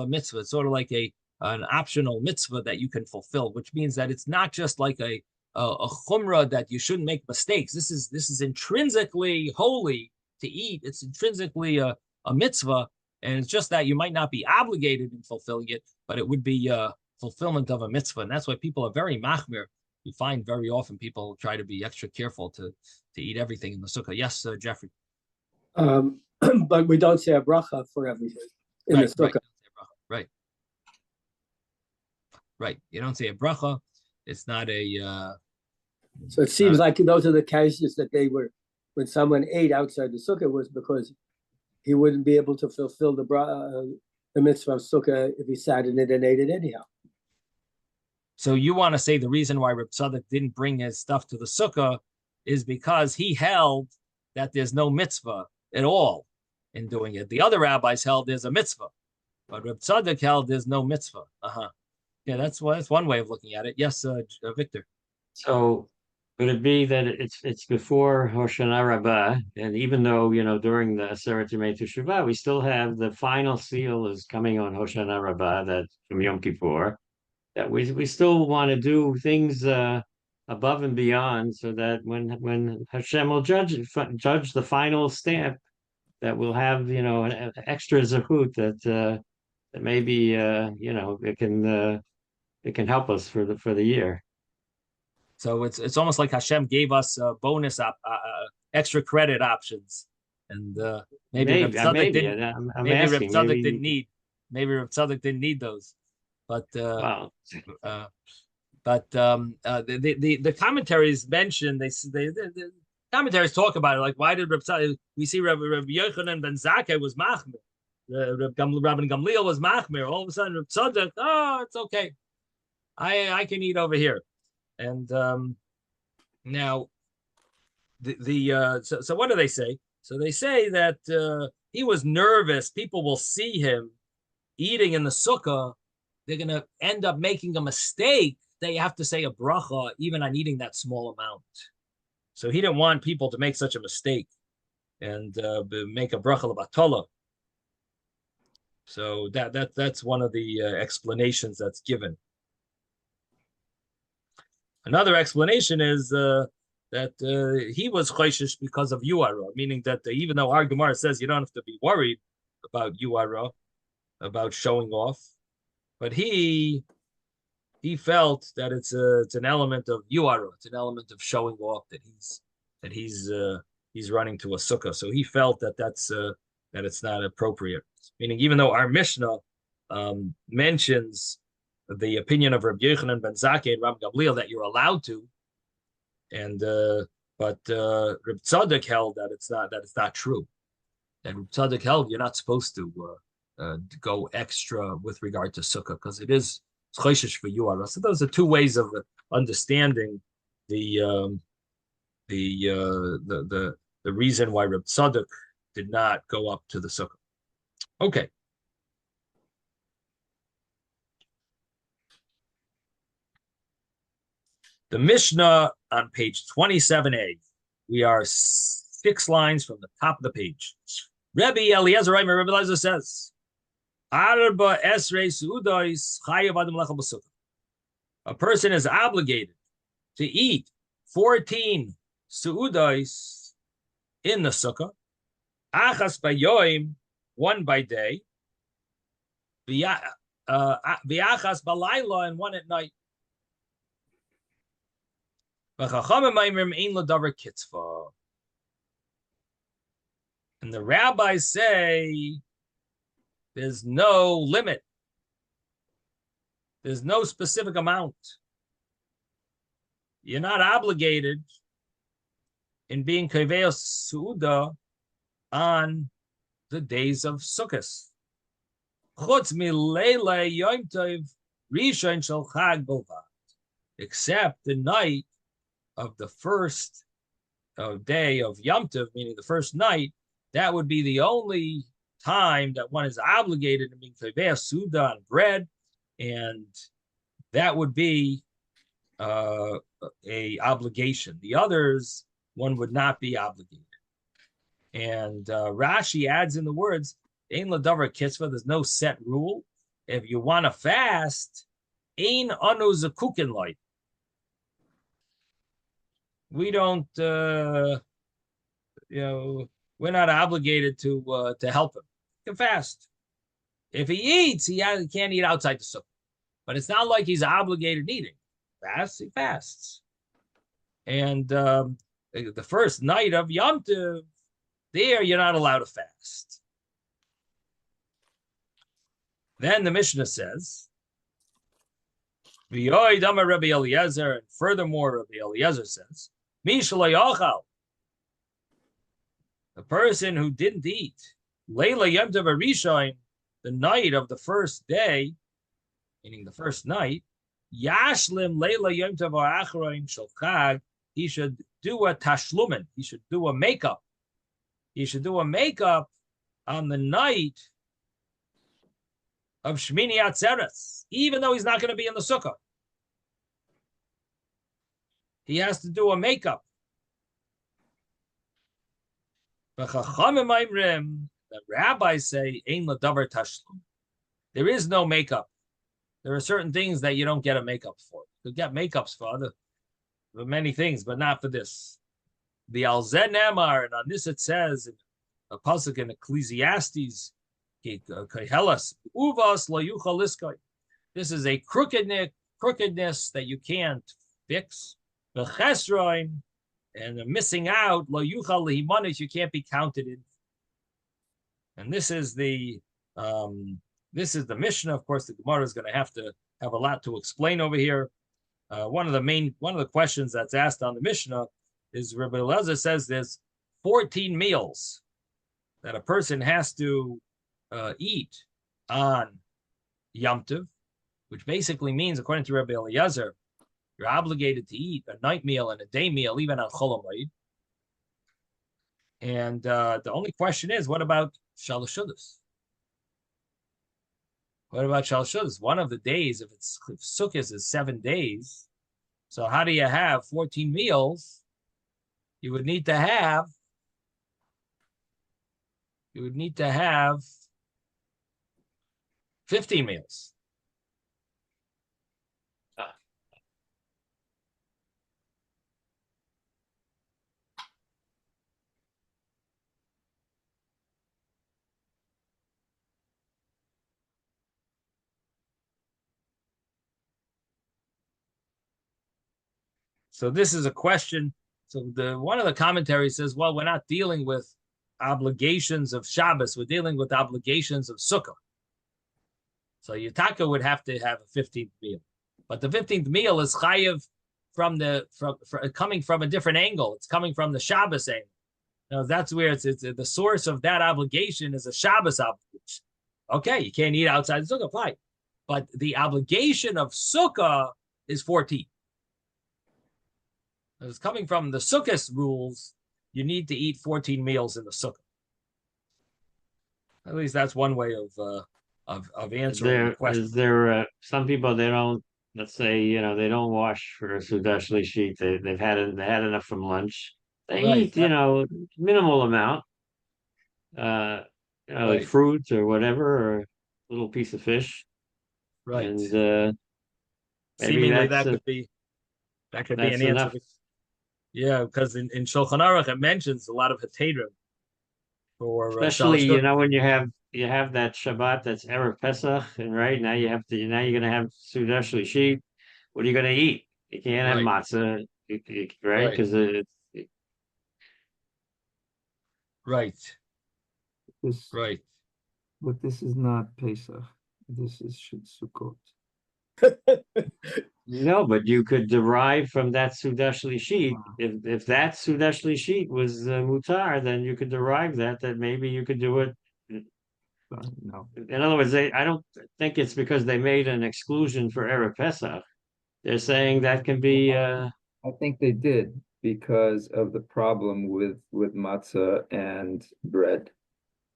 [SPEAKER 1] mitzvah. It's sort of like an optional mitzvah that you can fulfill, which means that it's not just like a chumrah that you shouldn't make mistakes. This is intrinsically holy to eat. It's intrinsically a mitzvah, and it's just that you might not be obligated in fulfilling it, but it would be fulfillment of a mitzvah, and that's why people are very machmir. You find very often people try to be extra careful to eat everything in the sukkah. Yes, Jeffrey.
[SPEAKER 6] But we don't say a bracha for everything in the sukkah.
[SPEAKER 1] Right. You don't say a bracha. It's not a.
[SPEAKER 6] So it seems like those are the cases that when someone ate outside the sukkah, was because he wouldn't be able to fulfill the mitzvah of sukkah if he sat in it and ate it anyhow.
[SPEAKER 1] So you want to say the reason why Reb Tzadok didn't bring his stuff to the sukkah is because he held that there's no mitzvah at all in doing it. The other rabbis held there's a mitzvah, but Reb Tzadok held there's no mitzvah. Yeah, that's one way of looking at it. Yes, Victor.
[SPEAKER 3] So could it be that it's before Hoshana Rabbah, and even though during the Aseret Yemei Teshuvah we still have the final seal is coming on Hoshana Rabbah, that's from Yom Kippur, that we still want to do things above and beyond, so that when Hashem will judge the final stamp, that we'll have an extra zechut that maybe it can help us for the year.
[SPEAKER 1] So it's almost like Hashem gave us bonus extra credit options, and maybe Reb Tzadok didn't need those, but
[SPEAKER 3] wow.
[SPEAKER 1] The commentaries mention the commentaries talk about it, like why did Reb Tzadok? We see Reb Yochanan ben Zakkai was machmir, Rabbi Gamliel was machmir. All of a sudden Reb Tzadok, it's okay, I can eat over here. And now so what do they say? So they say that he was nervous. People will see him eating in the sukkah. They're going to end up making a mistake. They have to say a bracha even on eating that small amount. So he didn't want people to make such a mistake and make a bracha l'batola. So that's one of the explanations that's given. Another explanation is that he was choishish because of Yuara, meaning that even though our Gemara says you don't have to be worried about Yuara, about showing off, but he felt that it's an element of Yuara, it's an element of showing off that he's running to a sukkah. So he felt that that it's not appropriate. Meaning, even though our Mishnah mentions the opinion of Rabbi Yochanan ben Zakkai and Rabbi Gamliel that you're allowed to, and but Reb Tzadok held that it's not true. And Reb Tzadok held you're not supposed to go extra with regard to sukkah because it is choishish for you. So those are two ways of understanding the reason why Reb Tzadok did not go up to the sukkah. Okay. The Mishnah on page 27a. We are 6 lines from the top of the page. Rabbi Eliezer says, Arba esrei su'udos chayav adam lechel b'sukkah. A person is obligated to eat 14 su'udos in the sukkah. Achas bayoim, one by day. V'achas balayla, and one at night. And the rabbis say there's no limit. There's no specific amount. You're not obligated in being kaveh su'uda on the days of Sukkot. Chutz mileila yom tov rishon shel chag bilvad, except the night of the first day of Yom Tov, meaning the first night. That would be the only time that one is obligated to be kaveh suda on bread, and that would be a obligation. The others, one would not be obligated. And Rashi adds in the words, "Ein ladavar kitzvah." There's no set rule. If you want to fast, ein anu zakukin light. We don't, we're not obligated to help him. He can fast. If he eats, he can't eat outside the sukkah. But it's not like he's obligated eating. He fasts. And the first night of Yom Tov, there you're not allowed to fast. Then the Mishnah says, Rabbi Eliezer, and furthermore, Rabbi Eliezer says, the person who didn't eat, Leila Yom Tov Rishon, the night of the first day, meaning the first night, Yashlim Leila Yom Tov Achron Shel Chag, he should do a tashlumin, he should do a makeup. He should do a makeup on the night of Shmini Atzeres, even though he's not going to be in the sukkah. He has to do a makeup. The rabbis say, Ein ladavar tashlum. There is no makeup. There are certain things that you don't get a makeup for. You get makeups for many things, but not for this. The Alzen Emar, and on this it says, a pasuk in Ecclesiastes, this is a crookedness that you can't fix. The chesroin and the missing out, lo yuchal lehimanis, you can't be counted in. And this is the Mishnah. Of course, the Gemara is going to have a lot to explain over here. One of the questions that's asked on the Mishnah is Rabbi Eliezer says there's 14 meals that a person has to eat on Yom Tov, which basically means, according to Rabbi Eliezer, you're obligated to eat a night meal and a day meal, even on Chol Hamoed. And the only question is, what about Shalosh Shudas? What about Shalosh Shudas? One of the days, if Sukkot is 7 days, so how do you have 14 meals? You would need to have 15 meals. So this is a question. So one of the commentaries says, well, we're not dealing with obligations of Shabbos. We're dealing with obligations of Sukkah. So Yitaka would have to have a 15th meal. But the 15th meal is chayiv from coming from a different angle. It's coming from the Shabbos angle. Now, that's where it's the source of that obligation is a Shabbos obligation. Okay, you can't eat outside the Sukkah, fine. But the obligation of Sukkah is 14. It's coming from the Sukkah's rules. You need to eat 14 meals in the Sukkah. At least that's one way of answering the question.
[SPEAKER 3] Is there some people, they don't, let's say, they don't wash for a Sudash Lishit. They had enough from lunch. They eat, minimal amount. Like fruit or whatever, or a little piece of fish.
[SPEAKER 1] Right.
[SPEAKER 3] And
[SPEAKER 1] seemingly that could be an
[SPEAKER 3] enough.
[SPEAKER 1] answer. Yeah, because in Shulchan Aruch it mentions a lot of Heterim for
[SPEAKER 3] especially when you have that Shabbat that's Erev Pesach, and right now you're gonna have Sudash Lishit. What are you gonna eat? You can't have matzah, right? Because
[SPEAKER 1] right.
[SPEAKER 7] Right. But this is not Pesach. This is Sukkot.
[SPEAKER 3] No, but you could derive from that Sudash Lishit. If that Sudash Lishit was mutar, then you could derive that maybe you could do it.
[SPEAKER 7] No.
[SPEAKER 3] In other words, I don't think it's because they made an exclusion for Erev Pesach. They're saying that can be.
[SPEAKER 7] I think they did because of the problem with matzah and bread.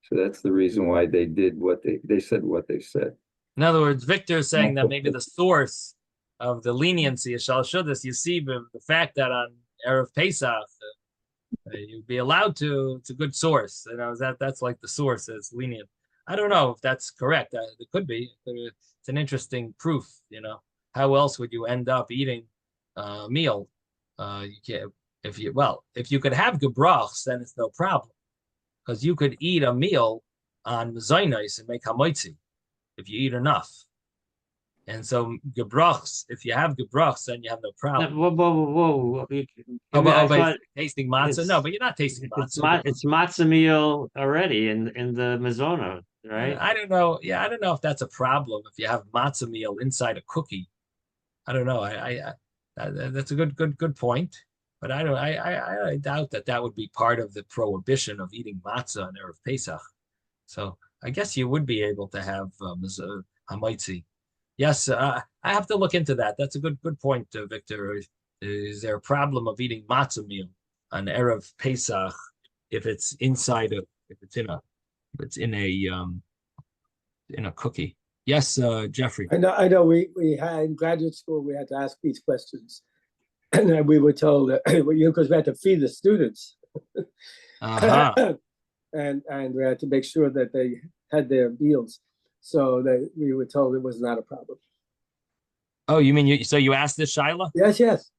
[SPEAKER 7] So that's the reason why they did what they said what they said.
[SPEAKER 1] In other words, Victor is saying that maybe the source of the leniency is Shal Shudas. You see the fact that on Erev Pesach you'd be allowed to. It's a good source. That's like the source is lenient. I don't know if that's correct. It could be. It's an interesting proof. How else would you end up eating a meal? You can't if you could have gebrachs, then it's no problem. Because you could eat a meal on Zaynos and make hamoitzi if you eat enough. And so gebrachs, if you have gebrachs, then you have no problem.
[SPEAKER 3] Whoa.
[SPEAKER 1] Tasting matzah? No, but you're not tasting matzah.
[SPEAKER 3] It's matzah meal already in the Mazona, right?
[SPEAKER 1] I don't know. Yeah, I don't know if that's a problem if you have matzah meal inside a cookie. I don't know. That's a good point. But I doubt that would be part of the prohibition of eating matzah on Erev Pesach. So I guess you would be able to have hamaitzi. Yes, I have to look into that. That's a good point, Victor. Is there a problem of eating matzah meal on Erev Pesach if it's inside if it's in a cookie? Yes, Jeffrey.
[SPEAKER 6] I know. We had in graduate school we had to ask these questions. And we were told that because we had to feed the students, and we had to make sure that they had their meals, so that we were told it was not a problem.
[SPEAKER 1] Oh, you mean so you asked this, Shaila?
[SPEAKER 6] Yes.